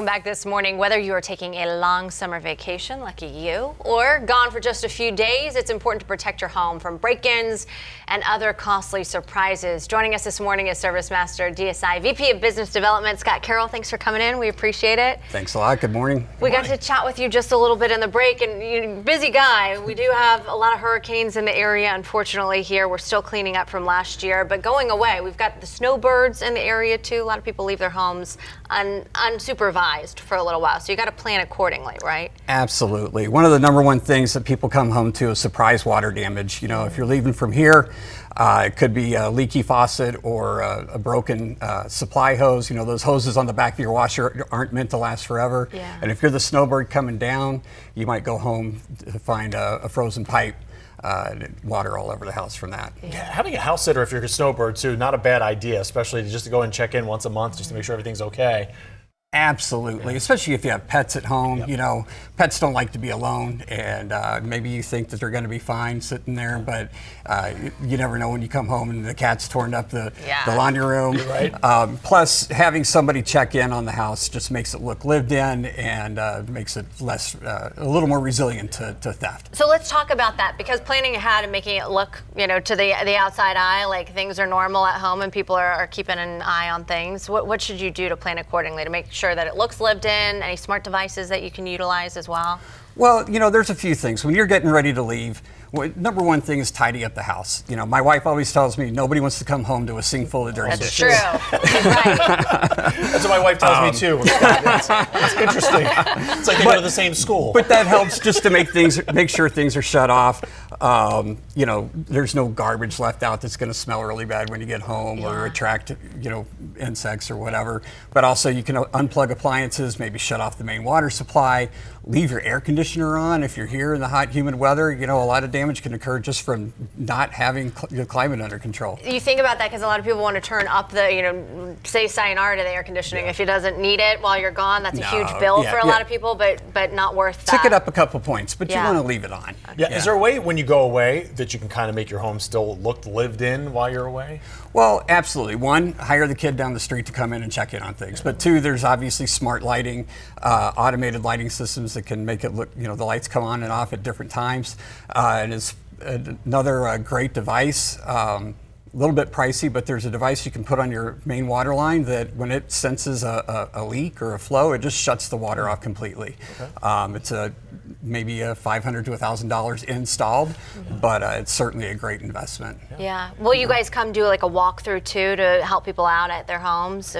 Welcome back this morning. Whether you are taking a long summer vacation, lucky you, or gone for just a few days, it's important to protect your home from break-ins and other costly surprises. Joining us this morning is ServiceMaster DSI VP of Business Development, Scott Carroll. Thanks for coming in. We appreciate it. Thanks a lot. Good morning. We got to chat with you just a little bit in the break, and you're a busy guy. We do have a lot of hurricanes in the area, unfortunately, here. We're still cleaning up from last year, but going away, we've got the snowbirds in the area too. A lot of people leave their homes unsupervised for a little while, so you got to plan accordingly, right? Absolutely. One of the number one things that people come home to is surprise water damage. You know, if you're leaving from here, it could be a leaky faucet or a broken supply hose. You know, those hoses on the back of your washer aren't meant to last forever. Yeah. And if you're the snowbird coming down, you might go home to find a frozen pipe. Water all over the house from that. Yeah, having a house sitter if you're a snowbird too, not a bad idea, especially just to go and check in once a month just to make sure everything's okay. Absolutely, especially if you have pets at home. You know, pets don't like to be alone, and maybe you think that they're going to be fine sitting there, but you never know when you come home and the cat's torn up the laundry room. Right. Plus, having somebody check in on the house just makes it look lived in and makes it a little more resilient to theft. So let's talk about that, because planning ahead and making it look, you know, to the outside eye like things are normal at home and people are keeping an eye on things. What should you do to plan accordingly to make sure that it looks lived in? Any smart devices that you can utilize as well? Well, you know, there's a few things. When you're getting ready to leave, number one thing is tidy up the house. You know, my wife always tells me nobody wants to come home to a sink full of dirty dishes. That's true. Right. That's what my wife tells me too. It's interesting. It's like they go to the same school. But that helps just to make sure things are shut off. You know, there's no garbage left out that's going to smell really bad when you get home or attract, you know, insects or whatever. But also you can unplug appliances, maybe shut off the main water supply, leave your air conditioner on if you're here in the hot, humid weather. You know, a lot of damage can occur just from not having the climate under control. You think about that because a lot of people want to turn up the, you know, say sayonara to the air conditioning if it doesn't need it while you're gone. That's a huge bill for a lot of people, but not worth that. Tick it up a couple points, but you want to leave it on. Yeah. Is there a way when you go away that you can kind of make your home still look lived in while you're away? Well, absolutely. One, hire the kid down the street to come in and check in on things. But two, there's obviously smart lighting, automated lighting systems that can make it look, you know, the lights come on and off at different times. And it's another great device. A little bit pricey, but there's a device you can put on your main water line that when it senses a leak or a flow, it just shuts the water off completely. Okay. It's maybe a $500 to $1,000 installed, but it's certainly a great investment. Yeah. Will you guys come do like a walkthrough too to help people out at their homes?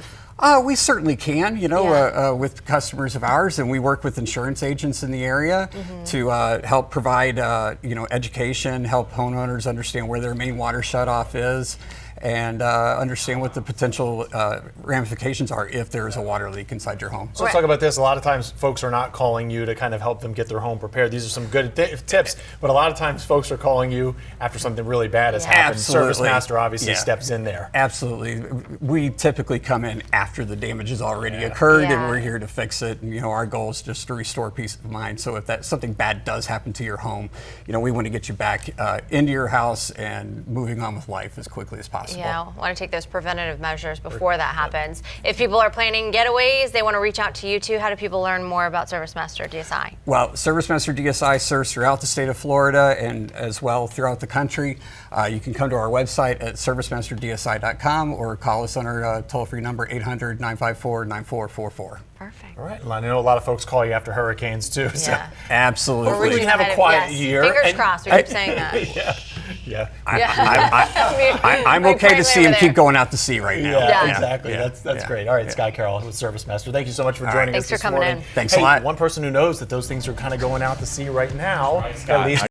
We certainly can, you know, with customers of ours, and we work with insurance agents in the area to help provide, you know, education, help homeowners understand where their main water shutoff is, and understand what the potential ramifications are if there is a water leak inside your home. So let's talk about this. A lot of times folks are not calling you to kind of help them get their home prepared. These are some good tips, but a lot of times folks are calling you after something really bad has happened. Absolutely. ServiceMaster obviously steps in there. Absolutely. We typically come in after the damage has already occurred, and we're here to fix it. And, you know, our goal is just to restore peace of mind. So if something bad does happen to your home, you know, we want to get you back into your house and moving on with life as quickly as possible. Yeah, want to take those preventative measures before that happens. If people are planning getaways, they want to reach out to you too. How do people learn more about ServiceMaster DSI? Well, ServiceMaster DSI serves throughout the state of Florida and as well throughout the country. You can come to our website at servicemasterdsi.com or call us on our toll-free number 800-954-9444. Perfect. All right, and I know a lot of folks call you after hurricanes too. Yeah. So. Absolutely. Or we can have a quiet year. Fingers crossed, we keep saying that. I'm okay to see him keep going out to sea right now. Yeah, exactly. That's great. All right, Scott Carroll with ServiceMaster. Thank you so much for joining us this morning. Thanks for coming in. Thanks a lot. One person who knows that those things are kind of going out to sea right now, at least